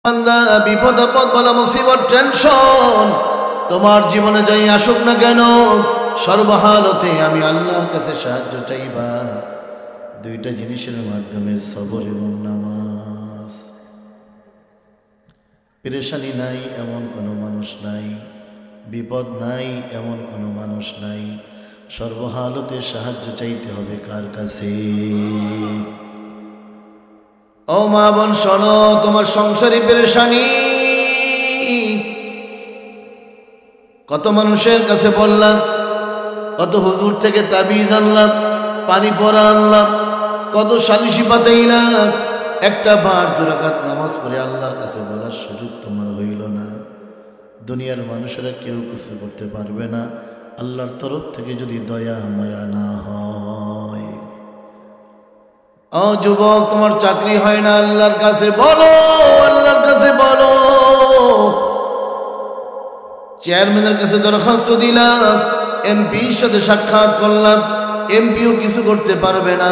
বান্দা বিপদ আপদ বালা মুসিবত টেনশন তোমার জীবনে যাই আসুক না কেন, সর্বহালতে আমি আল্লাহর কাছে সাহায্য চাইবা দুইটা জিনিসের মাধ্যমে, সবর এবং নামাজ। পেরেশানি নাই এমন কোনো মানুষ নাই, বিপদ নাই এমন কোনো মানুষ নাই, সর্বহালতে সাহায্য চাইতে হবে কার কাছে? ও মা বোন শোনো, তোমার সংসারী পেরেশানি, কত মানুষের কাছে বললাম, কত হুজুর থেকে তাবিজ আনলাম, পানি পড়া আনলাম, কত সালিশি পাতাইলাম, একটা বার 2 রাকাত নামাজ পড়ে আল্লাহর কাছে বলার সুযোগ তোমার হইল না। দুনিয়ার মানুষেরা কেউ কিছু করতে পারবে না আল্লাহর তরফ থেকে যদি দয়া মায়া না হয়। ও যুবক, তোমার চাকরি হয় না, আল্লাহর কাছে বলো, আল্লাহর কাছে বলো। চেয়ারম্যানের কাছে দরখাস্ত দিলাম, এমপির সাথে সাক্ষাৎ করলাম, এমপিও কিছু করতে পারবে না,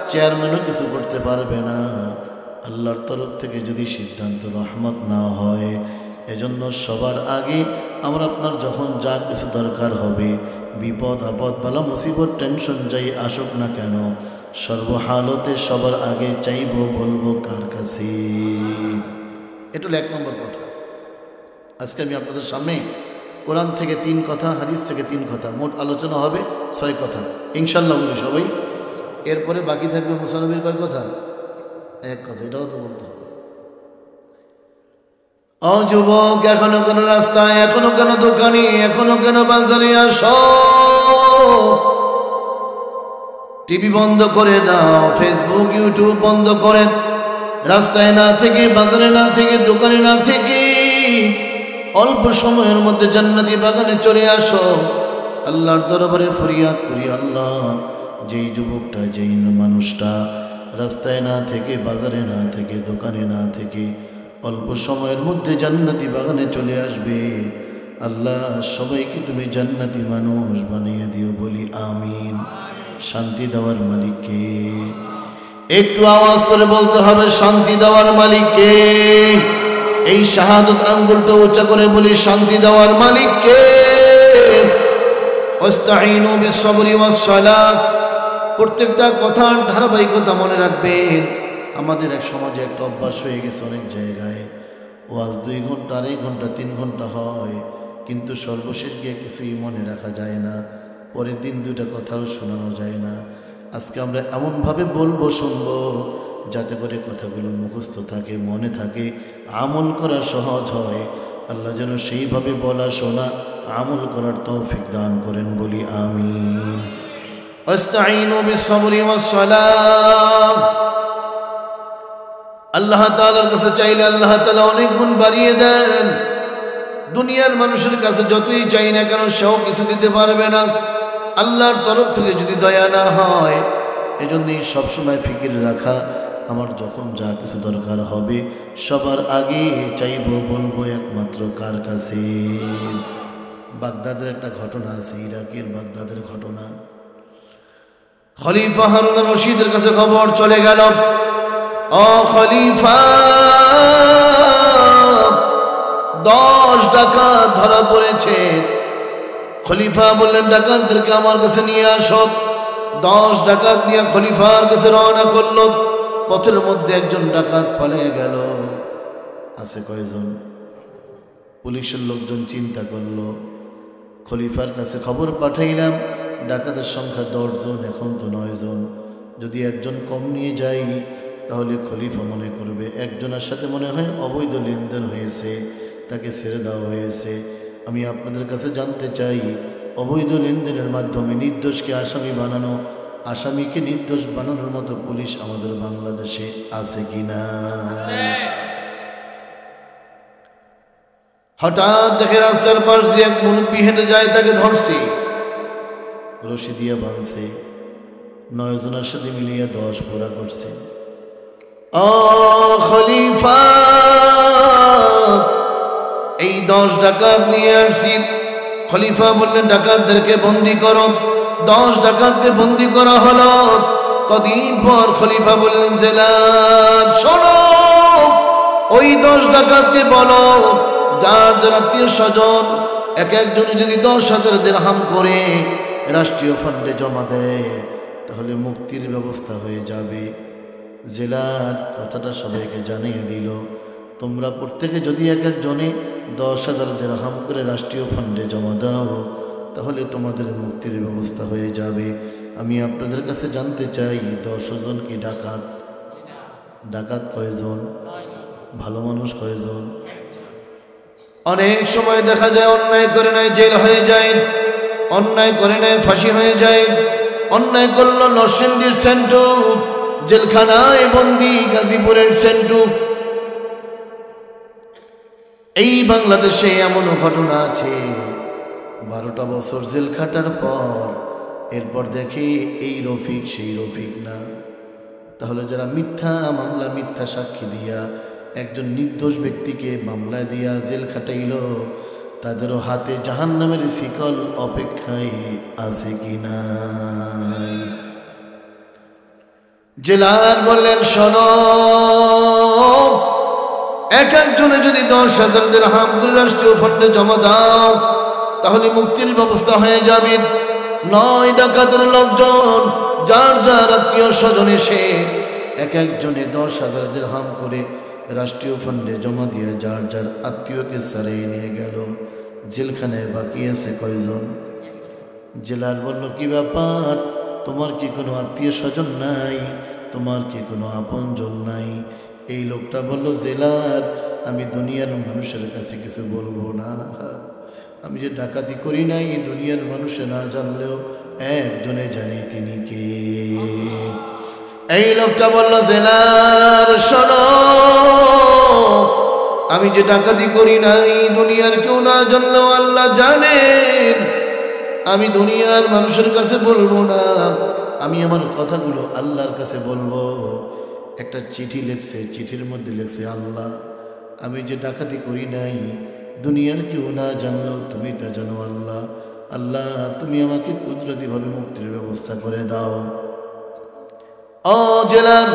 চেয়ারম্যানও কিছু করতে পারবে না। আল্লাহর তরফ থেকে যদি সিদ্ধান্ত রহমত না হয়, এজন্য সবার আগে আমরা আপনার যখন যা কিছু দরকার হবে, বিপদ আপদ বালা মুসিবত টেনশন যাই আসুক না কেন, সর্বহালতে সবার আগে চাইবো বলবো কার কাছে? এটা হলো 1 নম্বর কথা। আজকে আমি আপনাদের সামনে কোরআন থেকে 3 কথা, হাদিস থেকে 3 কথা, মোট আলোচনা হবে 6 কথা ইনশাল্লাহ বলি সবাই। এরপরে বাকি থাকবে মুসানবীর কয় কথা? 1 কথা, এটাও তো বলতে হবে। ও যুবক, এখনো কেন রাস্তায়, এখনো কেন দোকানে, এখনো কেন বাজারে আসো? টিভি বন্ধ করে দাও, ফেসবুক ইউটিউব বন্ধ করে, রাস্তায় না থেকে, বাজারে না থেকে, দোকানে না থেকে অল্প সময়ের মধ্যে জান্নাতি বাগানে চলে আসো। আল্লাহর দরবারে ফরিয়াদ করি, আল্লাহ যেই যুবকটা, যেই মানুষটা রাস্তায় না থেকে, বাজারে না থেকে, দোকানে না থেকে অল্প সময়ের মধ্যে জান্নাতি বাগানে চলে আসবে, আল্লাহ সবাইকে তুমি জান্নাতি মানুষ বানিয়ে দিও, বলি আমিন। শান্তি দেওয়ার মালিককে একটু আওয়াজ করে বলতে হবে, শান্তি দেওয়ার মালিককে। এই শাহাদত আঙ্গুলটা উঁচা করে বলি, শান্তি দেওয়ার মালিককে। ওয়াস্তাঈনু বিস-সাবরি ওয়াস-সালাত। প্রত্যেকটা কথার ধারাবাহিকতা মনে রাখবেন। আমাদের এক সমাজে একটা অভ্যাস হয়ে গেছে, অনেক জায়গায় ওয়াজ 2 ঘন্টা, 2.5 ঘন্টা, 3 ঘন্টা হয়, কিন্তু সর্বশেষ গিয়ে কিছুই মনে রাখা যায় না, পরের দিন 2টা কথাও শোনানো যায় না। আজকে আমরা এমনভাবে বলবো, শুনবো, যাতে করে কথাগুলো মুখস্থ থাকে, মনে থাকে, আমল করা সহজ হয়। আল্লাহ যেন সেইভাবে বলা, শোনা, আমল করার তৌফিক দান করেন, বলি আমিন। ওয়াস্তাঈনু বিস-সাবরি ওয়াস-সালাত। আল্লাহ তাআলার কাছে চাইলে আল্লাহ তাআলা অনেক গুণ বাড়িয়ে দেন। দুনিয়ার মানুষের কাছে যতই চাই না কেন, সেও কিছু দিতে পারবে না আল্লাহর তরফ থেকে যদি দয়া না হয়। এজন্যই সবসময় ফিকির রাখা, আমার যখন যা কিছু দরকার হবে সবার আগে চাইবো বলবো একমাত্র কার কাছে? বাগদাদের একটা ঘটনা আছে, ইরাকের বাগদাদের ঘটনা। খলিফা হারুন আর-রশিদের কাছে খবর চলে গেল, ও খলিফা, 10 ডাকাত ধরা পড়েছে। খলিফা বললেন, ডাকাতদেরকে আমার কাছে নিয়ে আসো। 10 ডাকাত নিয়ে খলিফার কাছে রওনা করল। পথের মধ্যে একজন ডাকাত পালিয়ে গেল। আছে কয়জন? পুলিশের লোকজন চিন্তা করলো, খলিফার কাছে খবর পাঠাইলাম, ডাকাতের সংখ্যা 10 জন, এখন তো 9 জন। যদি একজন কম নিয়ে যাই তাহলে খলিফা মনে করবে একজনের সাথে মনে হয় অবৈধ লেনদেন হয়েছে, তাকে ছেড়ে দেওয়া হয়েছে। আমি আপনাদের কাছে জানতে চাই, অবৈধ লেনদেনের মাধ্যমে নির্দোষকে আসামি বানানো, আসামিকে নির্দোষ বানানোর মতো পুলিশ আমাদের বাংলাদেশে আছে কিনা? হঠাৎ দেখে রাস্তার পাশ দিয়ে এক মুরব্বী হেঁটে যায়, তাকে ধরছে, রশি দিয়ে বাঁধছে, 9 জনের সাথে মিলিয়ে 10 পুরা করছে। ও খলিফা, এই 10 ডাকাত নিয়ে আসছি। খলিফা বললেন, ডাকাতদেরকে বন্দি করো। 10 ডাকাতকে বন্দি করা হলো। কদিন পর খলিফা বললেন, জেলাদ শোনো, ওই 10 ডাকাতকে বলো, যার যার আত্মীয় স্বজন এক একজনে যদি 10,000 দিরহাম করে রাষ্ট্রীয় ফান্ডে জমা দেয়, তাহলে মুক্তির ব্যবস্থা হয়ে যাবে। জেলার কথাটা সবাইকে জানিয়ে দিল, তোমরা প্রত্যেকে যদি এক একজনে 10,000 দিরহাম করে রাষ্ট্রীয় ফান্ডে জমা দাও, তাহলে তোমাদের মুক্তির ব্যবস্থা হয়ে যাবে। আমি আপনাদের কাছে জানতে চাই, 10 জন কি ডাকাত? ডাকাত কয়জন? ভালো মানুষ কয়জন? অনেক সময় দেখা যায় অন্যায় করে নাই জেল হয়ে যায়, অন্যায় করে নাই ফাঁসি হয়ে যায়, অন্যায় করলো নরসিংদীর সেন্টু জেলখানায় বন্দি, গাজীপুরের সেন্টু। এই বাংলাদেশে এমনও ঘটনা আছে 12টা বছর জেল খাটার পর এরপর দেখে এই রফিক সেই রফিক না। তাহলে যারা মিথ্যা মামলা, মিথ্যা সাক্ষী দিয়া একজন নির্দোষ ব্যক্তিকে মামলায় দিয়া জেল খাটাইল, তাদেরও হাতে জাহান্নামের শিকল অপেক্ষায় আছে কিনা? জেলার বললেন, শোনো, এক একজনে যদি 10,000 দিরহাম করে রাষ্ট্রীয় ফান্ডে জমা দাও, তাহলে মুক্তির ব্যবস্থা হয়ে যাবে। 9 ডাকাতের লোকজন যার যার আত্মীয় স্বজন এসে এক একজনে 10,000 দিরহাম করে রাষ্ট্রীয় ফান্ডে জমা দিয়ে যার যার আত্মীয়কে সারিয়ে নিয়ে গেল। জেলখানায় বাকি আছে কয়জন? জেলার বলল, কি ব্যাপার, তোমার কি কোনো আত্মীয় স্বজন নাই? তোমার কি কোনো আপনজন নাই? এই লোকটা বলল, জেলার, আমি দুনিয়ার মানুষের কাছে কিছু বলবো না। আমি যে ডাকাতি করি নাই দুনিয়ার মানুষে না জানলেও একজনে জানি, তিনি কে? এই লোকটা বলল, জেলার, শোনো, আমি যে ডাকাতি করি নাই দুনিয়ার কেউ না জানলেও আল্লাহ জানেন। আমি দুনিয়ার মানুষের কাছে বলবো না, আমি আমার কথাগুলো আল্লাহর কাছে বলবো। একটা চিঠি লিখছে, চিঠির মধ্যে লিখছে, আল্লাহ, আমি যে ডাকাতি করি নাই দুনিয়ার কেউ না জানলেও তুমি তা জানো। আল্লাহ, আল্লাহ, তুমি আমাকে কুদরতিভাবে মুক্তির ব্যবস্থা করে দাও। ও জেলার,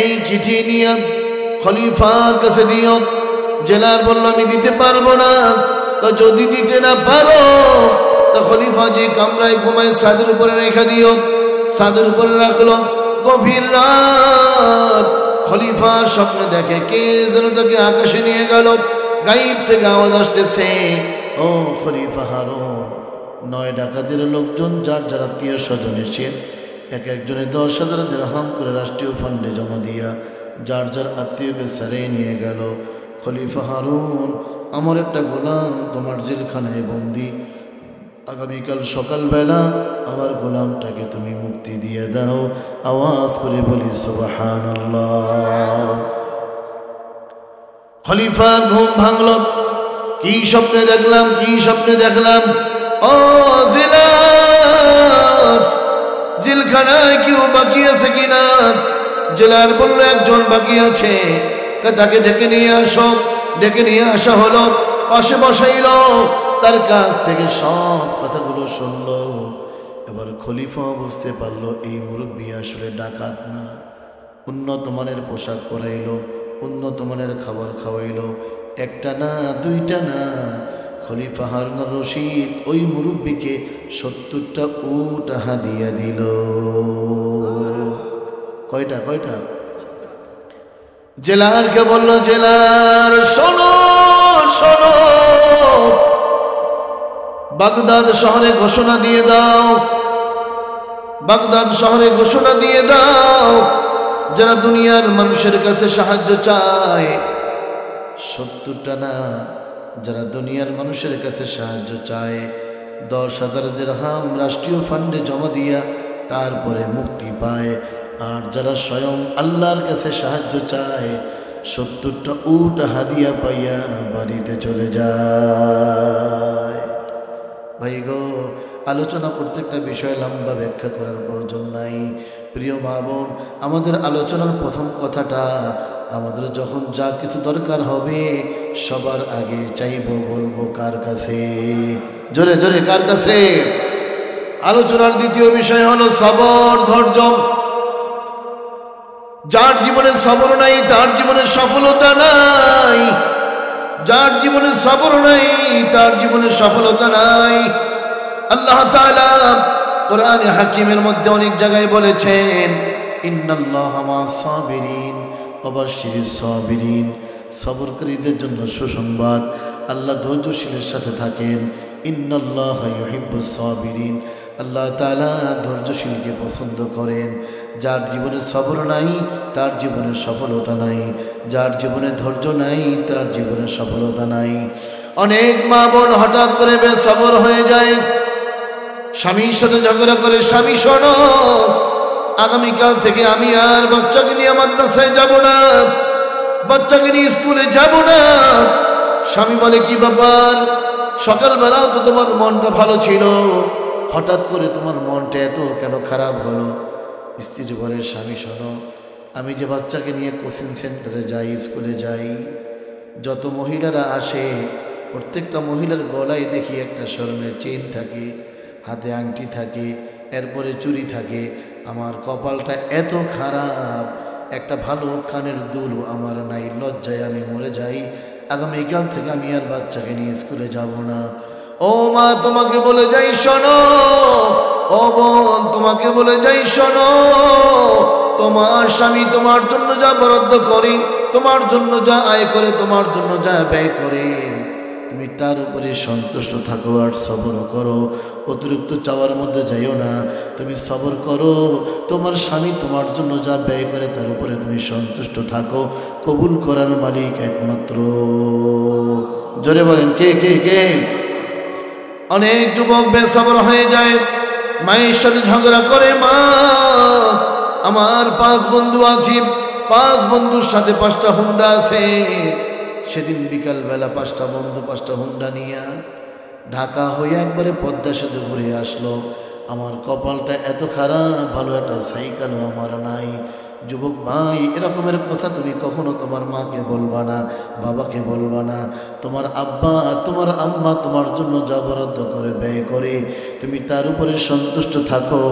এই চিঠি নিয়ে খলিফার কাছে দিও। জেলার বলল, আমি দিতে পারবো না। তো যদি দিতে না পারো, তো খলিফা যে কামরায় ঘুমায় ছাদের উপরে রেখে দিও। ছাদের উপরে রাখলো। গভীর রাত, খলিফা স্বপ্নে দেখে কে যেন তাকে আকাশে নিয়ে গেল। গায়েব থেকে আওয়াজ আসতেছে, ও খলিফা হারুন, 9 ডাকাতের লোকজন যার যার আত্মীয় স্বজন এসে এক একজনে 10,000 দিরহাম করে রাষ্ট্রীয় ফান্ডে জমা দিয়া যার যার আত্মীয়কে সারিয়ে নিয়ে গেল। খলিফা হারুন, আমার একটা গোলাম তোমার জেলখানায় বন্দি, আগামীকাল সকালবেলা আমার গোলামটাকে তুমি মুক্তি দিয়ে দাও। আওয়াজ করে বলি সুবহানাল্লাহ। খলিফার ঘুম ভাঙল। কি স্বপ্নে দেখলাম, কি স্বপ্নে দেখলাম? ও জেলার, জেলখানায় কেউ বাকি আছে কিনা? জেলার বলল, একজন বাকি আছে, তাকে ডেকে নিয়ে আসো। ডেকে নিয়ে আসা হলো, পাশে বসাইল, তার কাছ থেকে সব কথাগুলো শুনল। এবার খলিফা বুঝতে পারলো এই মুরব্বী আসলে ডাকাত না। উন্নত মানের পোশাক পরাইলো, উন্নত মানের খাবার খাওয়াইলো, একটা না দুইটা না। খলিফা হারুন রশিদ ওই মুরব্বীকে 70টা উট হাদিয়া দিল। কয়টা? কয়টা? জেলারকে বলল, জেলার, শোনো শোনো, বাগদাদ শহরে ঘোষণা দিয়ে দাও, বাগদাদ শহরে ঘোষণা দিয়ে দাও, যারা দুনিয়ার মানুষের কাছে সাহায্য চায়, 70টা না, যারা দুনিয়ার মানুষের কাছে সাহায্য চায় 10,000 দিরহাম রাষ্ট্রীয় ফান্ডে জমা দিয়া তারপরে মুক্তি পায়। আর যারা স্বয়ং আল্লাহর কাছে সাহায্য চায় 70টা উট হাদিয়া পাইয়া বাড়িতে চলে যায়। ভাই গো, আলোচনা প্রত্যেকটা বিষয় লম্বা ব্যাখ্যা করার প্রয়োজন নাই। প্রিয় মা বোন, আমাদের আলোচনার প্রথম কথাটা, আমাদের যখন যা কিছু দরকার হবে সবার আগে চাইবো, বলবো কার কাছে? জোরে জোরে কার কাছে? আলোচনার দ্বিতীয় বিষয় হলো সবর, ধৈর্য। যার জীবনে সবর নাই তার জীবনে সফলতা নাই, যার জীবনে সবর নাই তার জীবনে সফলতা নাই। আল্লাহ তাআলা কোরআনে হাকিমের মধ্যে অনেক জায়গায় বলেছেন, ইন্নাল্লাহা মা'আস সাবিরিন ওয়া বাশশিরিস সাবিরিন, সবরকারীদের জন্য সুসংবাদ, আল্লাহ ধৈর্যশীলের সাথে থাকেন। ইন্নাল্লাহা ইউহিব্বুস সাবিরিন, আল্লাহ তাআলা ধৈর্যশীলকে পছন্দ করেন। যার জীবনে সবর নাই তার জীবনে সফলতা নাই, যার জীবনে ধৈর্য নাই তার জীবনে সফলতা নাই। অনেক মা বোন হঠাৎ করে বেসবর হয়ে যায়, স্বামীর সাথে ঝগড়া করে, স্বামী শোনো আগামীকাল থেকে আমি আর বাচ্চাকে নিয়ে মাদ্রাসায় যাব না, বাচ্চাকে নিয়ে স্কুলে যাব না। স্বামী বলে কি ব্যাপার, সকালবেলাও তো তোমার মনটা ভালো ছিল, হঠাৎ করে তোমার মনটা এত কেন খারাপ হলো? স্ত্রী বলে, স্বামী শোনো, আমি যে বাচ্চাকে নিয়ে কোচিং সেন্টারে যাই, স্কুলে যাই, যত মহিলারা আসে প্রত্যেকটা মহিলার গলায় দেখি একটা স্বর্ণের চেইন থাকে, হাতে আংটি থাকে, এরপরে চুড়ি থাকে। আমার কপালটা এত খারাপ, একটা ভালো কানের দুলও আমার নাই, লজ্জায় আমি মরে যাই। আগামীকাল থেকে আমি আর বাচ্চাকে নিয়ে স্কুলে যাব না। ও মা, তোমাকে বলে যাই শোনো, ও বোন তোমাকে বলে যাই শোনো, তোমার স্বামী তোমার জন্য যা বরাদ্দ করে, তোমার জন্য যা আয় করে, তোমার জন্য যা ব্যয় করে, তুমি তার উপরে সন্তুষ্ট থাকো আর সবর করো। অতিরিক্ত চাওয়ার মধ্যে যাইও না, তুমি সবর করো। তোমার স্বামী তোমার জন্য যা ব্যয় করে তার উপরে তুমি সন্তুষ্ট থাকো। কবুল করার মালিক একমাত্র, জোরে বলেন কে কে কে? অনেক যুবক বেসবর হয়ে যায়, মায়ের সাথে ঝগড়া করে, মা আমার 5 বন্ধু আছে, 5 বন্ধুর সাথে 5টা হুন্ডা আছে। সেদিন বিকালবেলা 5টা বন্ধু 5টা হুন্ডা নিয়ে ঢাকা হয়ে একবারে পদ্মা সেতু ঘুরে আসলো। আমার কপালটা এত খারাপ, ভালো একটা সাইকেলও আমার নাই। যুবক ভাই, এরকমের কথা তুমি কখনো তোমার মাকে বলবা না, বাবাকে বলবা না। তোমার আব্বা তোমার আম্মা তোমার জন্য যা বরাদ্দ করে ব্যয় করে, তুমি তার উপরে সন্তুষ্ট থাকো।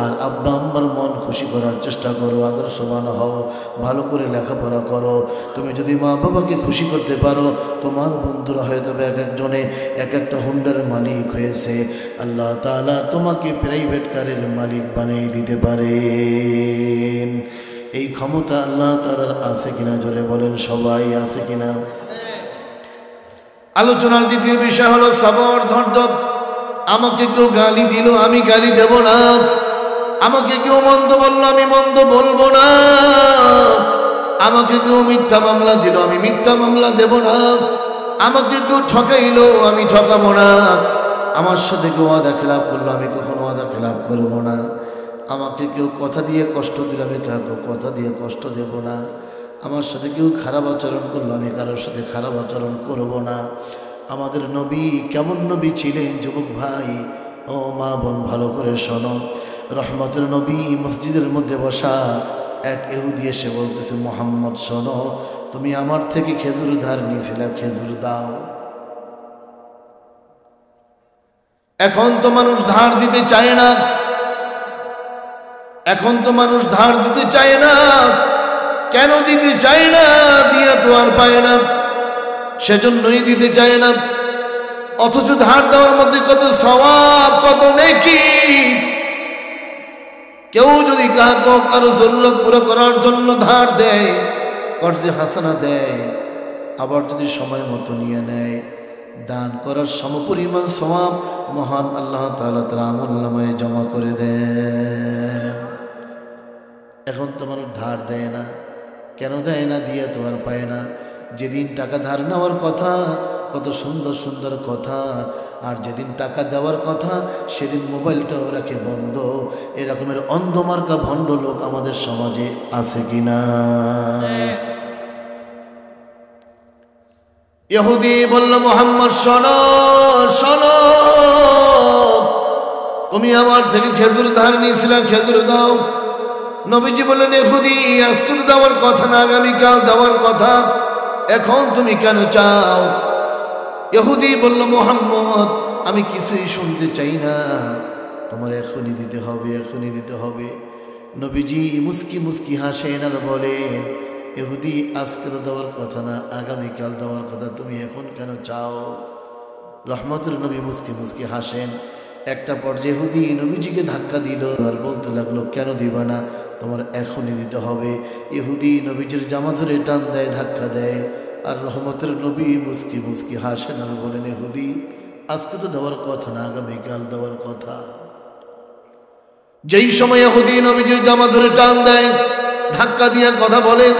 আর আব্বা আম্মার মন খুশি করার চেষ্টা করো, আদর্শবান হও, ভালো করে লেখাপড়া করো। তুমি যদি মা বাবাকে খুশি করতে পারো, তোমার বন্ধুরা হয়তো এক একজনে এক একটা হুন্ডার মালিক হয়েছে, আল্লাহ তাআলা তোমাকে প্রাইভেট কারের মালিক বানিয়ে দিতে পারেন। এই ক্ষমতা আল্লাহ তাআলার আছে কিনা জোরে বলেন সবাই, আছে কিনা? আলোচনার দ্বিতীয় বিষয় হলো সবর, ধৈর্য। আমাকে কেউ গালি দিল আমি গালি দেব না, আমাকে কেউ মন্দ বলল আমি মন্দ বলবো না, আমাকে কেউ মিথ্যা মামলা দিল আমি মিথ্যা মামলা দেব না, আমাকে কেউ ঠকাইলো আমি ঠকাবো না, আমার সাথে কেউ ওয়াদা খেলাপ করলো আমি কখনো ওয়াদা খেলাপ করবো না, আমাকে কেউ কথা দিয়ে কষ্ট দিল আমি কাউকে কথা দিয়ে কষ্ট দেব না, আমার সাথে কেউ খারাপ আচরণ করলো আমি কারোর সাথে খারাপ আচরণ করব না। আমাদের নবী কেমন নবী ছিলেন যুবক ভাই ও মা বোন, ভালো করে শোনো। রহমতের নবী মসজিদের মধ্যে বসা, এক ইহুদি এসে বলতেছে, মুহাম্মদ শোনো, তুমি আমার থেকে খেজুর ধার নিয়েছিলে, খেজুর দাও। এখন তো মানুষ ধার দিতে চায় না, এখন তো মানুষ ধার দিতে চায় না। কেন দিতে চায় না? দিয়া তো আর পায় না, সেজন্যই দিতে চায় না। অথচ ধার দেওয়ার মধ্যে কত সওয়াব, কত নেকি। কেউ যদি কারো জরুরত পুরো করার জন্য ধার দেয়, কর্জে হাসানা দেয়, আবার যদি সময় মতো নিয়ে নেয়, দান করার সমপরিমাণ সওয়াব মহান আল্লাহ তাআলা তার আমলনামায় জমা করে দেন। এখন তো মানুষ ধার দেয় না, কেন দেয় না? দিয়ে তো আর পায় না। যেদিন টাকা ধার নেওয়ার কথা, কত সুন্দর সুন্দর কথা, আর যেদিন টাকা দেওয়ার কথা সেদিন মোবাইলটাও রাখে বন্ধ। এরকমের অন্ধমার্কা ভণ্ড লোক আমাদের সমাজে আছে কিনা? ইহুদি বলল, মুহাম্মদ শোনো শোনো, তুমি আমার থেকে খেজুর ধার নিয়েছিলে, খেজুর দাও। নবীজি বললেন, ইহুদি আজকে দেওয়ার কথা না, আগামীকাল দেওয়ার কথা, এখন তুমি কেন চাও? ইহুদি বলল, মুহাম্মদ আমি কিছুই শুনতে চাই না, তোমার এখনই দিতে হবে, এখনই দিতে হবে। নবীজি মুস্কি মুস্কি হাসেন আর বলেন, ইহুদি আজকে তো দেওয়ার কথা না, আগামীকাল দেওয়ার কথা, তুমি এখন কেন চাও? রহমতের নবী মুস্কি মুস্কি হাসেন। একটা পর্যায়ে ইহুদি নবীজিকে ধাক্কা দিল আর বলতে লাগলো, কেন দিবা না, তোমার এখনই দিতে হবে। ইহুদি নবীজির জামা ধরে টান দেয়, ধাক্কা দেয়। আর রহমতের নবী মুস্কি মুস্কি হাসেন আর বলেন, ইহুদি আজকে তো দেওয়ার কথা না, আগামীকাল দেওয়ার কথা। যেই সময় ইহুদি নবীজির জামা ধরে টান দেয়, ধাক্কা দিয়ে কথা বলেন,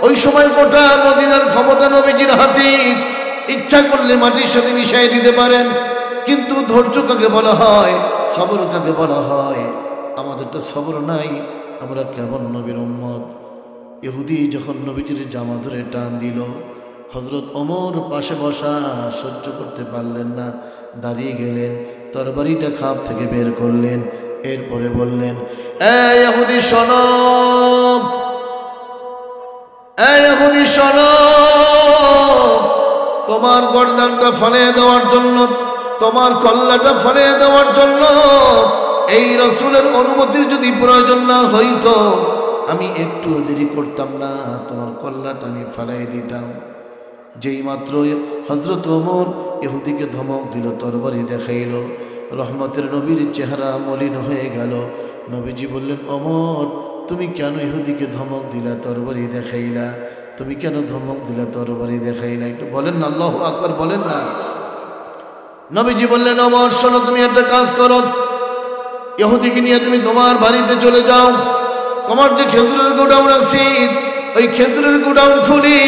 ওই সময় গোটা মদিনার ক্ষমতা নবীজির হাতে। ইচ্ছা করলে মাটির সাথে মিশিয়ে দিতে পারেন, কিন্তু ধৈর্য কাকে বলা হয়, সবর কাকে বলা হয়? আমাদের তো সবর নাই, আমরা কেমন নবীর উম্মত। ইহুদি যখন নবীজির জামা ধরে টান দিল, হযরত ওমর পাশে বসা সহ্য করতে পারলেন না, দাঁড়িয়ে গেলেন, তরবারিটা খাপ থেকে বের করলেন, এরপরে বললেন, এই ইহুদি শোনো, এই ইহুদি শোনো, তোমার গর্দানটা ফালিয়ে দেওয়ার জন্য, তোমার কল্লাটা ফালিয়ে দেওয়ার জন্য এই রাসূলের অনুমতির যদি প্রয়োজন না হইতো, আমি একটু দেরি করতাম না, তোমার কল্লাটা আমি ফালিয়ে দিতাম। যেই মাত্র হযরত ওমর ইহুদিকে ধমক দিল, তরবারি দেখাইল, রহমতের নবীর চেহারা মলিন হয়ে গেল। নবীজি বললেন, ওমর তুমি কেন ইহুদিকে ধমক দিলা, তরবারি দেখাইলা? তুমি কেন ধমক দিলা, তরবারি দেখাইলা? একটু বলেন না, আল্লাহু আকবার বলেন না। নবীজি বললেন, ওমর শোনো, তুমি একটা কাজ করো, ইহুদিকে নিয়ে তুমি তোমার বাড়িতে চলে যাও, তোমার যে খেজুরের গোডাউন আছে, ওই খেজুরের গোডাউন খুলি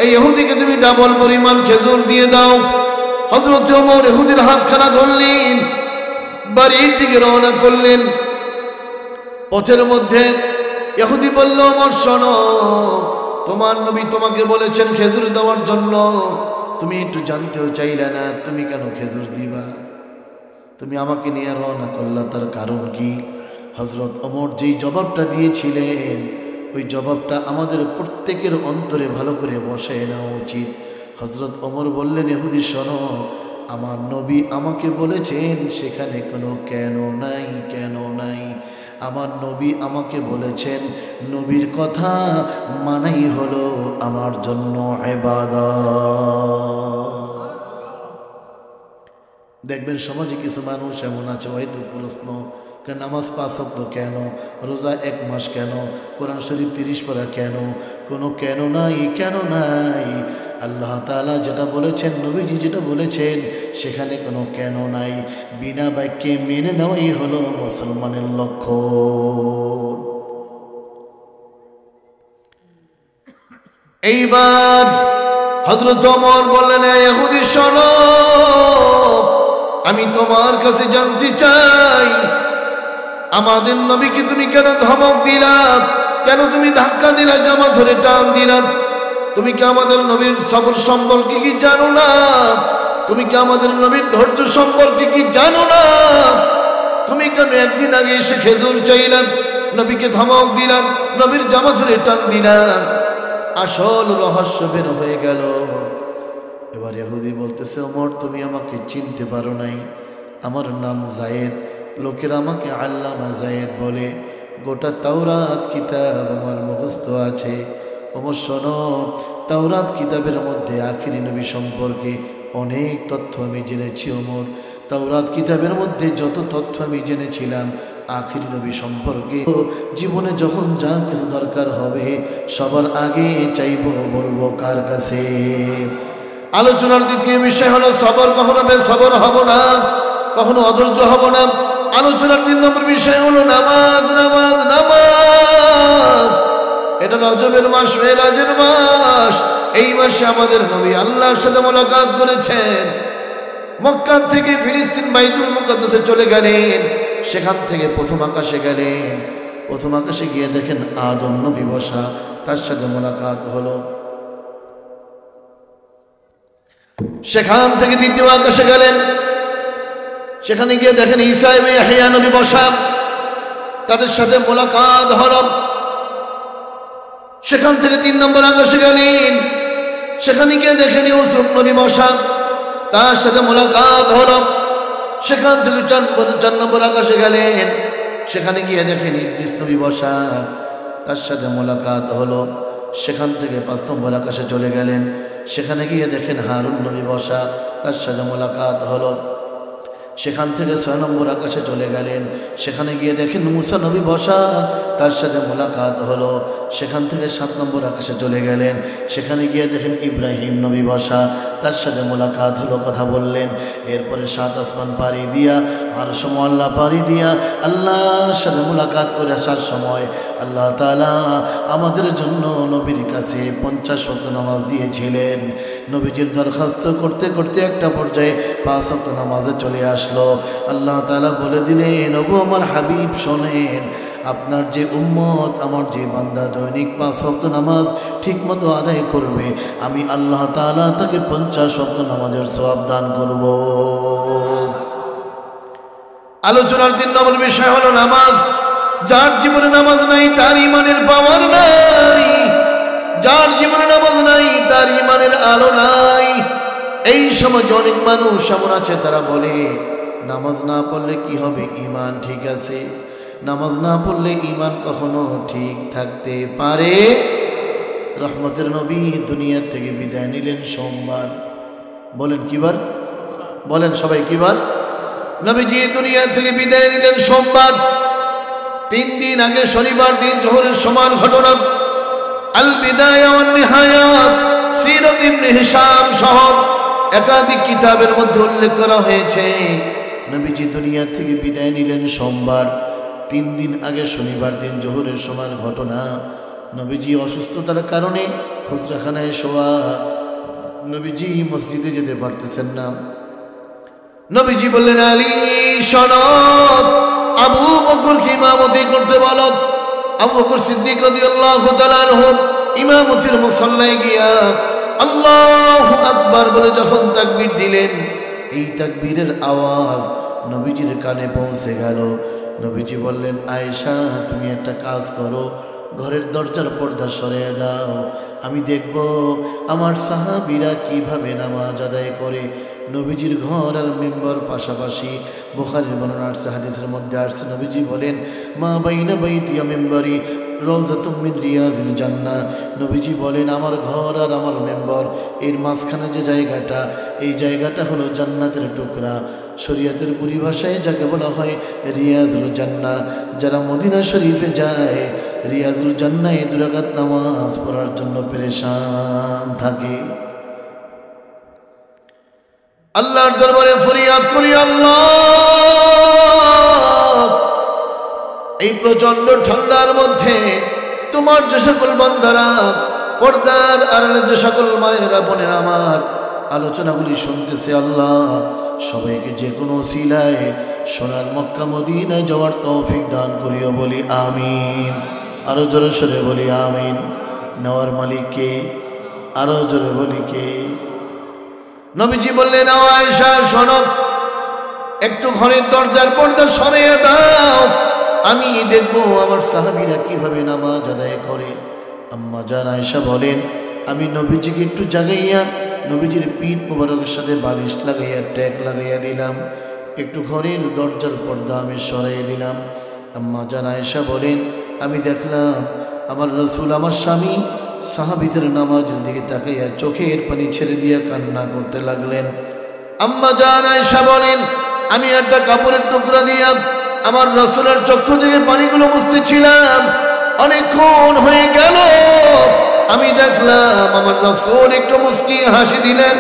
এই ইহুদিকে তুমি ডাবল পরিমাণ খেজুর দিয়ে দাও। হযরত ওমর ইহুদির হাতখানা ধরলেন, বাড়ির দিকে রওনা করলেন। পথের মধ্যে ইহুদি বলল, ওমর শোনো, তোমার নবী তোমাকে বলেছেন খেজুর দেওয়ার জন্য, তুমি একটু জানতেও চাইলে না, তুমি কেন খেজুর দিবা? তুমি আমাকে নিয়ে রওনা করলা, তার কারণ কি? হযরত ওমর যেই জবাবটা দিয়েছিলেন, ওই জবাবটা আমাদের প্রত্যেকের অন্তরে ভালো করে বসায় নেওয়া উচিত। হযরত ওমর বললেন, ইহুদি শোনো, আমার নবী আমাকে বলেছেন, সেখানে কোনো কেন নাই, কেন নাই। আমার নবী আমাকে বলেছেন, নবীর কথা মানাই হলো আমার জন্য ইবাদত। দেখবেন সমাজে কিছু মানুষ এমন আছে, হয়তো প্রশ্ন, নামাজ 5 ওয়াক্ত কেন, রোজা 1 মাস কেন, কোরআন শরীফ 30 পারা কেন? কোনো কেন নাই, কেন নাই। আল্লাহ তাআলা যেটা বলেছেন, নবীজি যেটা বলেছেন, সেখানে কোনো কেন নাই। বিনা বাক্যে মেনে নেওয়াই হলো মুসলমানের লক্ষণ। এইবার হযরত ওমর বললেন, ইহুদি শোনো, আমি তোমার কাছে জানতে চাই, আমাদের নবীকে তুমি কেন ধমক দিলা, কেন তুমি ধাক্কা দিলা, জামা ধরে টান দিলা? তুমি কি আমাদের নবীর সবর সম্পর্কে কি জানো না? তুমি কি আমাদের নবীর ধৈর্য সম্পর্কে কি জানো না? তুমি কেন একদিন আগে এসে খেজুর চাইলাম, নবীকে ধমক দিলাম, নবীর জামা ধরে টান দিলাম? আসল রহস্য বের হয়ে গেল। এবার ইহুদি বলতেছে, ওমর তুমি আমাকে চিনতে পারো নাই, আমার নাম যায়েদ, লোকেরা আমাকে আল্লামা যায়েদ বলে, গোটা তাওরাত কিতাব আমার মুখস্থ আছে। ওমর শোনো, তাওরাত কিতাবের মধ্যে আখিরি নবী সম্পর্কে অনেক তথ্য আমি জেনেছি। ওমর, তাওরাত কিতাবের মধ্যে যত তথ্য আমি জেনেছিলাম আখিরি নবী সম্পর্কে, জীবনে যখন যা কিছু দরকার হবে সবার আগে চাইবো, বলবো কার কাছে? আলোচনার দ্বিতীয় বিষয় হলো সবর। কখনো বেসবর হব না, কখনো অধৈর্য হব না। আলোচনার 3 নম্বর বিষয় হলো নামাজ, নামাজ, নামাজ। এটা রজবের মাস, মেরাজের মাস। এই মাসে আমাদের নবী আল্লাহর সাথে মোলাকাত করেছেন। মক্কা থেকে ফিলিস্তিন বাইতুল মুকাদ্দাসে চলে গেলেন, সেখান থেকে প্রথম আকাশে গেলেন। প্রথম আকাশে গিয়ে দেখেন আদম নবী বসা, তার সাথে মোলাকাত হলো। সেখান থেকে দ্বিতীয় আকাশে গেলেন, সেখানে গিয়ে দেখেন ঈসা এবং ইয়াহইয়া নবী বসা, তাদের সাথে মোলাকাত হলো। সেখান থেকে 3 নম্বর আকাশে গেলেন, সেখানে গিয়ে দেখেন ইউসুফ নবী বসা, তার সাথে মোলাকাত হলো। সেখান থেকে 4 নম্বর আকাশে গেলেন, সেখানে গিয়ে দেখেন ইদ্রিস নবী বসা, তার সাথে মোলাকাত হলো। সেখান থেকে 5 নম্বর আকাশে চলে গেলেন। সেখানে গিয়ে দেখেন হারুন নবী বসা, তার সাথে মোলাকাত হলো। সেখান থেকে 6 নম্বর আকাশে চলে গেলেন। সেখানে গিয়ে দেখেন মুসা নবী বসা, তার সাথে মোলাকাত হলো। সেখান থেকে 7 নম্বর আকাশে চলে গেলেন। সেখানে গিয়ে দেখেন ইব্রাহিম নবী বসা, তার সাথে মোলাকাত হলো, কথা বললেন। এরপরে 7 আসমান পাড়ি দিয়া আরশ মোয়াল্লা পাড়ি দিয়া আল্লাহর সাথে মোলাকাত করে আসার সময় আল্লাহ তাআলা আমাদের জন্য নবীর কাছে 50 ওয়াক্ত নামাজ দিয়েছিলেন। নবীজির দরখাস্ত করতে করতে একটা পর্যায়ে 5 ওয়াক্ত নামাজে চলে আসলো। আল্লাহ তাআলা বলে দিলেন, ওগো আমার হাবিব শোনেন, আপনার যে উম্মত, আমার যে বান্দা দৈনিক 5 ওয়াক্ত নামাজ ঠিকমতো আদায় করবে, আমি আল্লাহ তাআলা তাকে 50 ওয়াক্ত নামাজের সওয়াব দান করব। আলোচনার 3 নম্বর বিষয় হলো নামাজ। যার জীবনে নামাজ নাই তার ঈমানের পাওয়ার নাই। যার জীবনে নামাজ নাই তার ঈমানের আলো নাই। এই সময় অনেক মানুষ এমন আছে তারা বলে নামাজ না পড়লে কি হবে, ঈমান ঠিক আছে। নামাজ না পড়লে ঈমান কখনো ঠিক থাকতে পারে? রহমতের নবী দুনিয়া থেকে বিদায় নিলেন সোমবার। বলেন কিবার? বলেন সবাই কিবার? নবীজি দুনিয়া থেকে বিদায় নিলেন সোমবার। 3 দিন আগে শনিবার দিন জোহরের সমান ঘটনা। আল বিদায়া ওয়ান নিহায়াত, সিরাত ইবনে হিশাম সহ একাধিক কিতাবের মধ্যে উল্লেখ করা হয়েছে নবীজি দুনিয়া থেকে বিদায় নিলেন সোমবার। 3 দিন আগে শনিবার দিন জোহরের সমান ঘটনা। নবীজি অসুস্থতার কারণে হুজরাখানায় শোয়া। নবীজি মসজিদে যেতে পারতেছেন না। নবীজি বললেন, আলী সনদ, আবু বকরকে ইমামতি করতে বলো। আবু বকর সিদ্দিক রাদিয়াল্লাহু তাআলা আনহু ইমামতির মুসল্লায় গিয়া আল্লাহু আকবার বলে যখন তাকবীর দিলেন, এই তাকবীরের আওয়াজ নবীজির কানে পৌঁছে গেল। নবীজি বললেন, আয়েশা তুমি একটা কাজ করো, ঘরের দরজার পর্দা সরিয়ে দাও, আমি দেখব আমার সাহাবীরা কিভাবে নামাজ আদায় করে। নবীজির ঘর আর মেম্বার পাশাপাশি। বুখারীর বর্ণনা আসছে, হাদিসের মধ্যে আসছে, নবীজি বলেন, মা বাইনা বাইতি ওয়া মিম্বারি রওজাতুম মিন রিয়াজিল জান্নাহ। নবীজি বলেন, আমার ঘর আর আমার মেম্বার এর মাঝখানে যে জায়গাটা, এই জায়গাটা হলো জান্নাতের টুকরা। শরীয়তের পরিভাষায় যাকে বলা হয় রিয়াজুল জান্নাহ। যারা মদিনা শরীফে যায় রিয়াজুল জান্নাহ 2 রাকাত নামাজ পড়ার জন্য পেরেশান থাকে। আল্লাহর দরবারে ফরিয়াদ করি, আল্লাহ এই প্রচন্ড ঠান্ডার মধ্যে তোমার যে সকল বান্দারা পর্দার আড়ালে যে সকল মায়েরা বোনেরা আমার আলোচনাগুলি শুনতেছে, আল্লাহ সবাইকে যে কোনো ওসিলায় সোনার মক্কা মদিনায় যাওয়ার তৌফিক দান করিও, বলি আমিন। আরো জোরে সরে বলি আমিন। নেওয়ার মালিক কে? আরো জোরে বলি কে? নবীজি বললেন, আয়েশা শোনো, একটু ঘরের দরজার পর্দা সরিয়ে দাও, আমি দেখবো আমার সাহাবীরা কিভাবে নামাজ আদায় করে। আম্মা জান আয়েশা বলেন, আমি নবীজিকে একটু জাগাইয়া নবীজির পিঠ মোবারকের সাথে বালিশ লাগাইয়া ট্যাগ লাগাইয়া দিলাম, একটু ঘরের দরজার পর্দা আমি সরাইয়া দিলাম। আম্মা জান আয়েশা বলেন, আমি দেখলাম আমার রাসূল আমার স্বামী সাহাবীদের নামাজের দিকে তাকাইয়া চোখের পানি ছেড়ে দিয়া কান্না করতে লাগলেন। আম্মা জান আয়েশা বলেন, আমি একটা কাপড়ের টুকরা দিয়া আমার রাসূলের চক্ষু থেকে পানিগুলো মুছতেছিলাম। অনেকক্ষণ হয়ে গেল, আমি দেখলাম আমার রাসূল একটু মুস্কি হাসি দিলেন।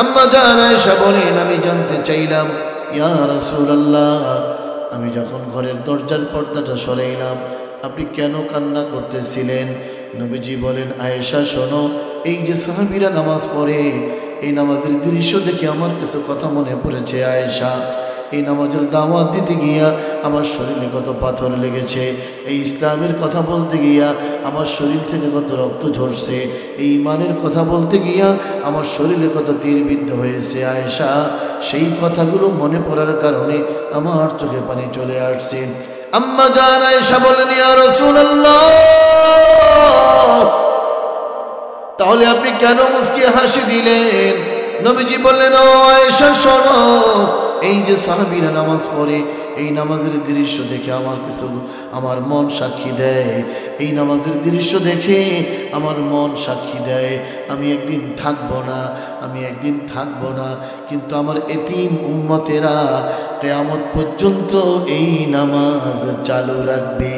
আম্মা জান আয়েশা বলেন, আমি জানতে চাইলাম, ইয়া রাসূলুল্লাহ, আমি যখন ঘরের দরজার পর্দাটা সরাইলাম আপনি কেন কান্না করতেছিলেন? নবীজি বলেন, আয়েশা শোনো, এই যে সাহাবীরা নামাজ পড়ে এই নামাজের দৃশ্য দেখে আমার কিছু কথা মনে পড়েছে। আয়েশা, এই নামাজের দাওয়াত দিতে গিয়া আমার শরীরে কত পাথর লেগেছে, এই ইসলামের কথা বলতে গিয়া আমার শরীর থেকে কত রক্ত ঝরছে, এই ঈমানের কথা বলতে গিয়া আমার শরীরে কত তীর বিদ্ধ হয়েছে। আয়েশা, সেই কথাগুলো মনে পড়ার কারণে আমার চোখে পানি চলে আসছে। আম্মা জান আয়েশা বলেন, ইয়া রাসূলুল্লাহ, তাহলে আপনি কেন মুস্কি হাসি দিলেন? নবীজি বললেন, ও আয়েশা শোনো, এই যে সাহাবীরা নামাজ পড়ে এই নামাজের দৃশ্য দেখে আমার মন সাক্ষী দেয়, এই নামাজের দৃশ্য দেখে আমার মন সাক্ষী দেয় আমি একদিন থাকবো না, আমি একদিন থাকবো না। কিন্তু আমার এতিম উম্মতেরা কিয়ামত পর্যন্ত এই নামাজ চালু রাখবে।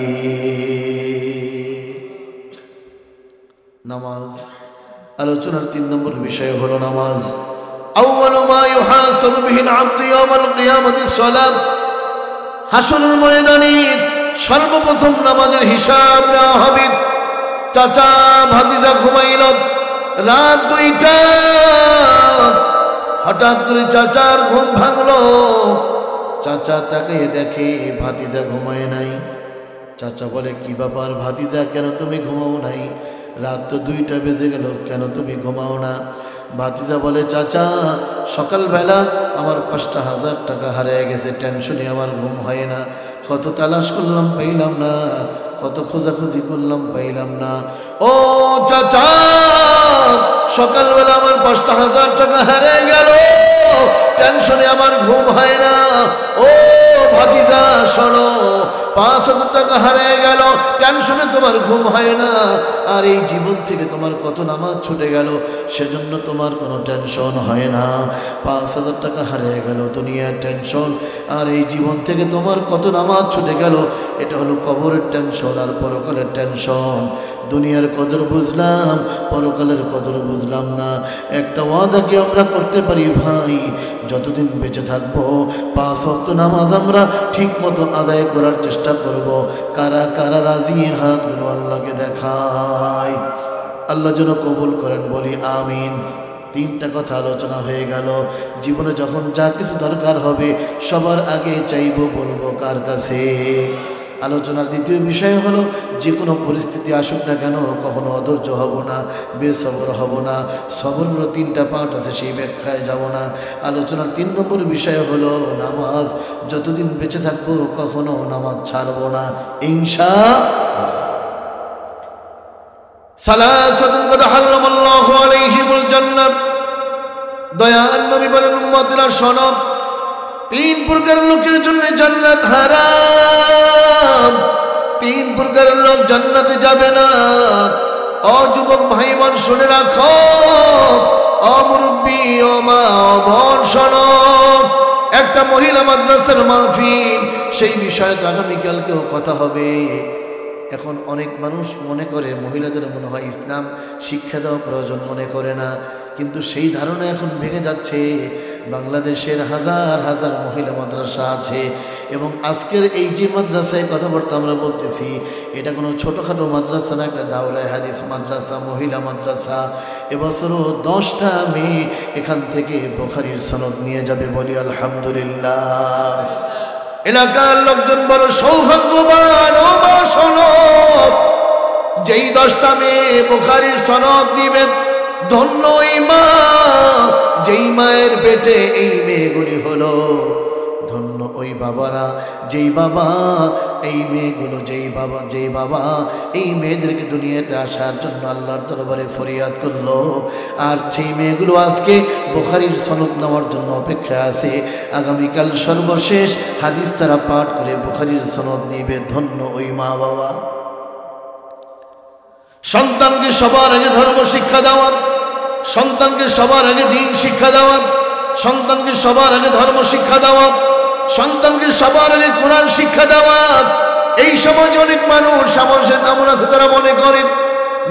নামাজ আলোচনার 3 নম্বর বিষয় হলো নামাজ। আউয়ালু মা ইউহাসাবু বিহিল আবদু ইয়াওমাল কিয়ামাতিস সালাত। হাসরের ময়দানে সর্বপ্রথম নামাজের হিসাব নেওয়া হবে। চাচা ভাতিজা ঘুমাইল, রাত 2টা, হঠাৎ করে চাচার ঘুম ভাঙলো। চাচা তাকিয়ে দেখে ভাতিজা ঘুমায় নাই। চাচা বলে, কি ব্যাপার ভাতিজা, কেন তুমি ঘুমাও নাই? রাত তো 2টা বেজে গেল, কেন তুমি ঘুমাও না? ভাতিজা বলে, চাচা সকালবেলা আমার 5,000 টাকা হারিয়ে গেছে, টেনশনে আমার ঘুম হয় না। কত তালাশ করলাম পাইলাম না, কত খোঁজাখুঁজি করলাম পাইলাম না। ও চাচা, সকালবেলা আমার 5,000 টাকা হারিয়ে গেল, টেনশনে আমার ঘুম হয় না। ও ভাতিজা শোনো, 5,000 টাকা হারিয়ে গেল, টেনশনে তোমার ঘুম হয় না। আর এই জীবন থেকে তোমার কত নামাজ ছুটে গেল, সেজন্য তোমার কোনো টেনশন হয় না। 5,000 টাকা হারিয়ে গেল, দুনিয়ার টেনশন। আর এই জীবন থেকে তোমার কত নামাজ ছুটে গেল, এটা হলো কবরের টেনশন আর পরকালের টেনশন। দুনিয়ার কদর বুঝলাম, পরকালের কদর বুঝলাম না। একটা ওয়াদা কি আমরা করতে পারি ভাই, যতদিন বেঁচে থাকবো 5 ওয়াক্ত নামাজ আমরা ঠিক মতো আদায় করার চেষ্টা করব। কারা কারা রাজি, হাতগুলো আল্লাহকে দেখায়। আল্লাহ যেন কবুল করেন, বলি আমিন। 3টা কথা আলোচনা হয়ে গেল। জীবনে যখন যা কিছু দরকার হবে সবার আগে চাইবো, বলবো কার কাছে? আলোচনার 2য় বিষয় হলো, যে কোনো পরিস্থিতি আসুক না কেন কখনো অধৈর্য হব না, বেসবর হব না। সবরেরও 3টা পার্ট আছে, সেই ব্যাখ্যায় যাব না। আলোচনার 3 নম্বর বিষয় হলো নামাজ। যতদিন বেঁচে থাকবো কখনো নামাজ ছাড়বো না ইনশাআল্লাহ। সালাসাতুন কদ হারামাল্লাহু আলাইহিমুল জান্নাত। দয়ার নবী বলেন, উম্মতেরা শোনো, 3 প্রকার লোকের জন্য জান্নাত হারাম। 3 প্রকারের লোক জান্নাতে যাবে না। ও যুবক ভাই বোন শুনে রাখো, ও মুরব্বী, ও মা, ও বোন শোনো। একটা মহিলা মাদ্রাসার মাহফিল, সেই বিষয়ে তো আগামীকালকেও কথা হবে। এখন অনেক মানুষ মনে করে মহিলাদের মনে হয় ইসলাম শিক্ষা দেওয়া প্রয়োজন, মনে করে না। কিন্তু সেই ধারণা এখন ভেঙে যাচ্ছে। বাংলাদেশের হাজার হাজার মহিলা মাদ্রাসা আছে, এবং আজকের এই যে মাদ্রাসায় কথাবার্তা আমরা বলতেছি, এটা কোনো ছোটোখাটো মাদ্রাসা না, একটা দাওরায়ে হাদিস মাদ্রাসা, মহিলা মাদ্রাসা। এবছরও 10টা মেয়ে এখান থেকে বুখারীর সনদ নিয়ে যাবে, বলি আলহামদুলিল্লাহ। এলাকার লোকজন বড় সৌভাগ্যবান। ও মা শোনো, যেই 10টা মেয়ে বুখারীর সনদ নিবেন, ধন্য এই মা, যেই মায়ের পেটে এই মেয়েগুলি হলো। ধন্য ওই বাবারা, যেই বাবা এই মেয়েগুলো, যেই বাবা এই মেয়েদেরকে দুনিয়াতে আসার জন্য আল্লাহর দরবারে ফরিয়াদ করলো। আর সেই মেয়েগুলো আজকে বুখারীর সনদ নেওয়ার জন্য অপেক্ষা আছে। আগামীকাল সর্বশেষ হাদিস তারা পাঠ করে বুখারীর সনদ নিবে। ধন্য ওই মা বাবা। সন্তানকে সবার আগে ধর্ম শিক্ষা দেওয়া, সন্তানকে সবার আগে দ্বীন শিক্ষা দেওয়া, সন্তানকে সবার আগে ধর্ম শিক্ষা দেওয়া, সন্তানকে সবার আগে কোরআন শিক্ষা দেওয়া। এই সমাজে অনেক মানুষ সমাজের এমন আছে, তারা মনে করে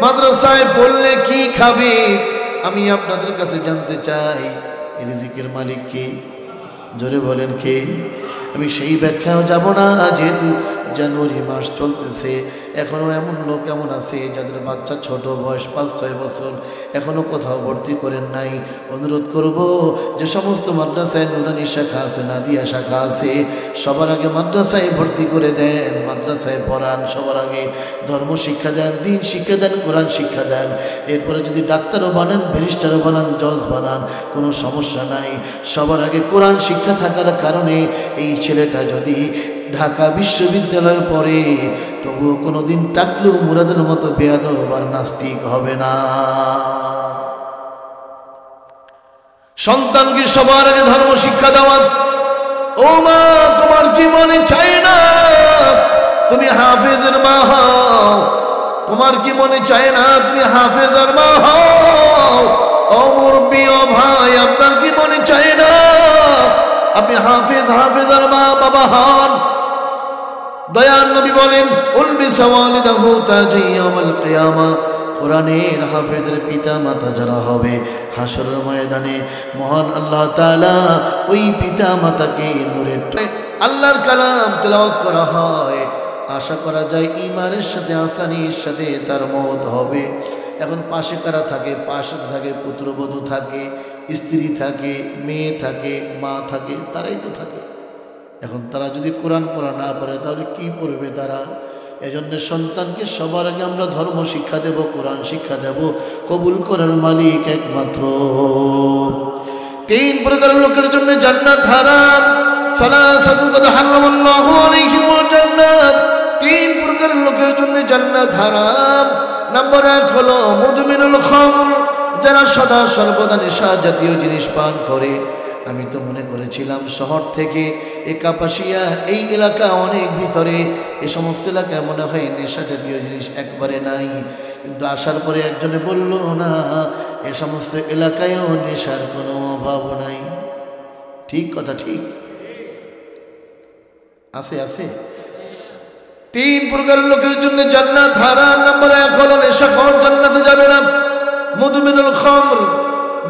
মাদ্রাসায় পড়লে কি খাবে। আমি আপনাদের কাছে জানতে চাই, রিজিকের মালিক কে? জোরে বলেন কে? আমি সেই ব্যাখ্যাও যাব না, যেহেতু জানুয়ারি মাস চলতেছে। এখনও এমন লোক এমন আছে যাদের বাচ্চা ছোট, বয়স 5-6 বছর, এখনও কোথাও ভর্তি করেন নাই। অনুরোধ করব, যে সমস্ত মাদ্রাসায় নুরানি শাখা আছে, নাদিয়া শাখা আছে, সবার আগে মাদ্রাসায় ভর্তি করে দেন, মাদ্রাসায় পড়ান। সবার আগে ধর্ম শিক্ষা দেন, দ্বীন শিক্ষা দেন, কোরআন শিক্ষা দেন। এরপরে যদি ডাক্তারও বানান, ব্যারিস্টারও বানান, জজ বানান, কোনো সমস্যা নাই। সবার আগে কোরআন শিক্ষা থাকার কারণে এই ছেলেটা যদি ঢাকা বিশ্ববিদ্যালয়ে পড়ে, তবুও কোনোদিন টাকলু মুরাদের মতো বেয়াদব আর নাস্তিক হবে না। সন্তানকে সবার আগে ধর্ম শিক্ষা দেওয়া, ও মা, তোমার কি মনে চায় না তুমি হাফেজের মা হও? তোমার কি মনে চায় না তুমি হাফেজের মা হও? ও মুরব্বি, ও ভাই, আপনার কি মনে চায় না আপনি হাফেজের মা বাবা হন? দয়ার নবী বলেন, উলবিস ওয়ালিদাহু তাজা ইয়াউমাল কিয়ামা। কোরআনের হাফেজের পিতা মাতা যারা হবে, হাসরের ময়দানে মহান আল্লাহ তাআলা ওই পিতা মাতাকে নূরের আল্লাহর কালাম তেলাওয়াত করা হয়। আশা করা যায় ঈমানের সাথে আসানির সাথে তার মওত হবে। এখন পাশে কারা থাকে? পাশে থাকে পুত্রবধূ থাকে, স্ত্রী থাকে, মেয়ে থাকে, মা থাকে, তারাই তো থাকে। এখন তারা যদি কোরআন পড়া না পারে তাহলে কি পড়বে তারা? এজন্য সন্তানকে সবার আগে আমরা ধর্ম শিক্ষা দেব, কোরআন শিক্ষা দেব। কবুল করার মালিক একমাত্র। 3 প্রকারের লোকের জন্য জান্নাত হারাম। সালাসাতুন কাদ হারামাল্লাহু আলাইহিমুল জান্নাত। 3 প্রকারের লোকের জন্য জান্নাত হারাম। নাম্বার 1 হলো মুদমিনুল খামর, যারা সদা সর্বদা নেশা জাতীয় জিনিস পান করে। আমি তো মনে করেছিলাম শহর থেকে এই কাপাসিয়া এই এলাকা অনেক ভিতরে, এই সমস্ত এলাকায় মনে হয় নেশা জাতীয় জিনিস একবারে নাই। কিন্তু আসার পরে একজনে বলল, না, এ সমস্ত এলাকায়ও নেশার কোনো অভাব নাই। ঠিক কথা, ঠিক আছে, আছে। 3 প্রকারের লোকের জন্য জান্নাত হারাম। নাম্বার 1 হলো নেশাখোর, জান্নাতে যাবে না। মুদমিনুল খামর,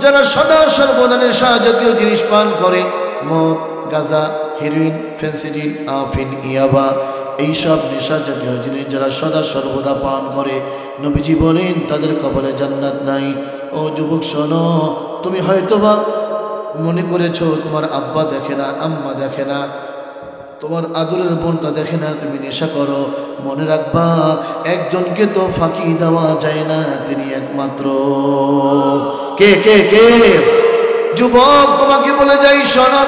যারা সদা সর্বদা নেশা জাতীয় জিনিস পান করে, মদ, গাঁজা, হেরোইন, ফেন্সিডিল, আফিন, ইয়াবা, এইসব নেশা জাতীয় জিনিস যারা সদা সর্বদা পান করে, নবীজি বলেন তাদের কপালে জান্নাত নাই। ও যুবক শোনো, তুমি হয়তোবা মনে করেছো তোমার আব্বা দেখে না, আম্মা দেখে না, তোমার আদরের বোনটা দেখে না, তুমি নেশা করো। মনে রাখবা, একজনকে তো ফাঁকি দেওয়া যায় না, তিনি একমাত্র কে কে কে? যুবক, তোমাকে বলে যাই শোনো,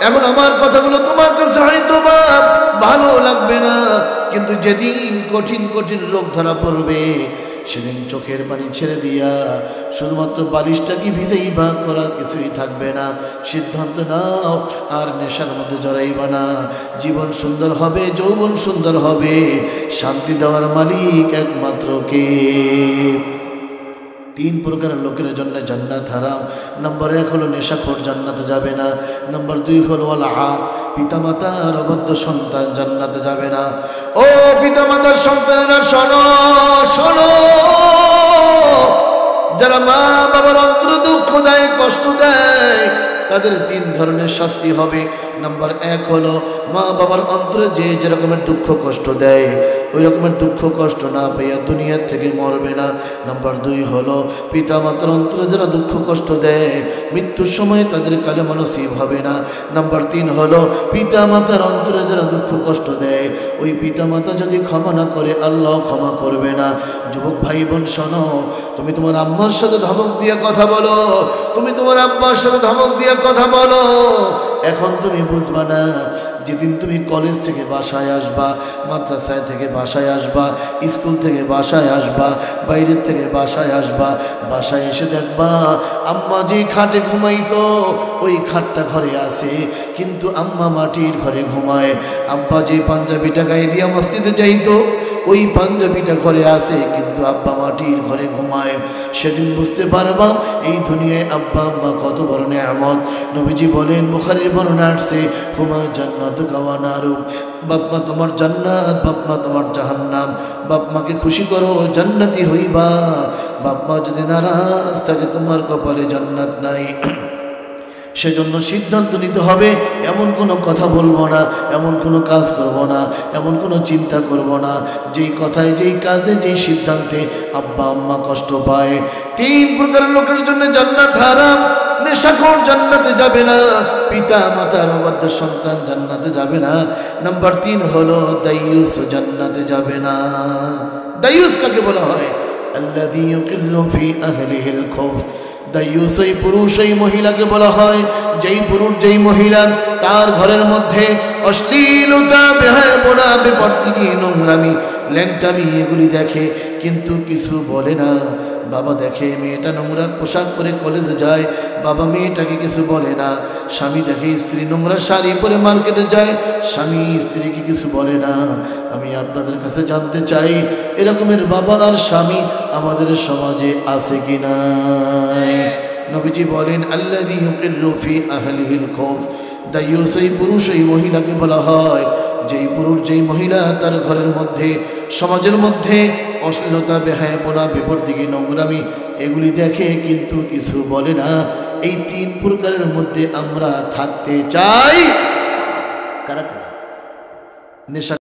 এখন আমার কথাগুলো তোমার কাছে হয়তো বা ভালো লাগবে না, কিন্তু যেদিন কঠিন কঠিন রোগ ধরা পড়বে সেদিন চোখের পানি ছেড়ে দিয়া শুধুমাত্র বালিশটাকে ভিজাইবা, করার কিছুই থাকবে না। সিদ্ধান্ত নাও, আর নেশার মধ্যে জড়াইবা না। জীবন সুন্দর হবে, যৌবন সুন্দর হবে। শান্তি দেওয়ার মালিক একমাত্র কে? 3 প্রকারের লোকের জন্য জান্নাত হারাম। নাম্বার 1 হলো নেশাখোর, জান্নাতে যাবে না। নাম্বার 2 হলো আল-আক, পিতামাতার অবাধ্য সন্তান, জান্নাতে যাবে না। ও পিতামাতার সন্তানেরা শোনো, শোনো, যারা মা বাবার অন্তর দুঃখ দেয়, কষ্ট দেয়, তাদের 3 ধরনের শাস্তি হবে। নাম্বার 1 হলো মা বাবার অন্তরে যে যেরকমের দুঃখ কষ্ট দেয়, ওই রকমের দুঃখ কষ্ট না পাইয়া দুনিয়ার থেকে মরবে না। নাম্বার 2 হলো পিতা মাতার অন্তরে যারা দুঃখ কষ্ট দেয়, মৃত্যুর সময় তাদের কালেমা নসিব হবে না। নাম্বার 3 হলো পিতা মাতার অন্তরে যারা দুঃখ কষ্ট দেয়, ওই পিতা মাতা যদি ক্ষমা না করে আল্লাহ ক্ষমা করবে না। যুবক ভাই বোন শোনো, তুমি তোমার আম্মার সাথে ধমক দিয়ে কথা বলো, তুমি তোমার আব্বার সাথে ধমক দিয়ে কথা বলো। এখন তুমি বুঝবা না, যেদিন তুমি কলেজ থেকে বাসায় আসবা, মাদ্রাসায় থেকে বাসায় আসবা, স্কুল থেকে বাসায় আসবা, বাইরের থেকে বাসায় আসবা, বাসায় এসে দেখবা আম্মা যে খাটে ঘুমাইতো ওই খাটটা ঘরে আছে, কিন্তু আম্মা মাটির ঘরে ঘুমায়। আব্বা যে পাঞ্জাবিটা গায়ে দিয়া মসজিদে যাইতো ওই পাঞ্জাবিটা ঘরে আছে, কিন্তু আব্বা মাটির ঘরে ঘুমায়। সেদিন বুঝতে পারবা এই দুনিয়ায় আব্বা আম্মা কত বড় নেয়ামত। নবীজি বলেন, বুখারীর বর্ণনা আসছে, হুমা জান্নাত ওয়া নারুক, বাপ মা তোমার জান্নাত, বাপ মা তোমার জাহান্নাম। বাপ মাকে খুশি করো, জান্নাতি হইবা। বাপ মা যদি নারাজ থাকে, তোমার কপালে জান্নাত নাই। সেজন্য সিদ্ধান্ত নিতে হবে, এমন কোনো কথা বলবো না, এমন কোনো কাজ করব না, এমন কোনো চিন্তা করব না যেই কথায়, যেই কাজে, যেই সিদ্ধান্তে আব্বা আম্মা কষ্ট পায়। 3 প্রকারের লোকের জন্য জান্নাত হারাম। নেশাখোর জান্নাতে যাবে না, পিতা মাতার অবাধ্য সন্তান জান্নাতে যাবে না। নাম্বার 3 হলো দাইয়ুস, জান্নাতে যাবে না। দাইয়ুস কাকে বলা হয়? আল্লাযী ইউকিল্লু ফি আহলিহিল খুবস। দাইয়ুস ওই পুরুষ, ওই মহিলাকে বলা হয় যেই পুরুষ, যেই মহিলা তার ঘরের মধ্যে অশ্লীলতা, বেহায়াপনা, বেপরদিগি, নোংরামি, ল্যাংটামি এগুলি দেখে, কিন্তু কিছু বলে না। বাবা দেখে মেয়েটা নোংরা পোশাক পরে কলেজে যায়, বাবা মেয়েটাকে কিছু বলে না। স্বামী দেখে স্ত্রী নোংরা শাড়ি পরে মার্কেটে যায়, স্বামী স্ত্রীকে কিছু বলে না। আমি আপনাদের কাছে জানতে চাই, এরকমের বাবা আর স্বামী আমাদের সমাজে আছে কি নাই? নবীজি বলেন, আল্লাযী ইউকিরু ফি আহলিহিল খুবস, দায়ুস এই পুরুষ এই মহিলাকে বলা হয় যেই পুরুষ যেই মহিলা তার ঘরের মধ্যে সমাজের মধ্যে অশ্লীলতা, বেহায়াপনা, বিপরদিকে নোংরামি এগুলি দেখে কিন্তু কিছু বলে না। এই তিন প্রকারের মধ্যে আমরা থাকতে চাই। কারা কারা? নেশা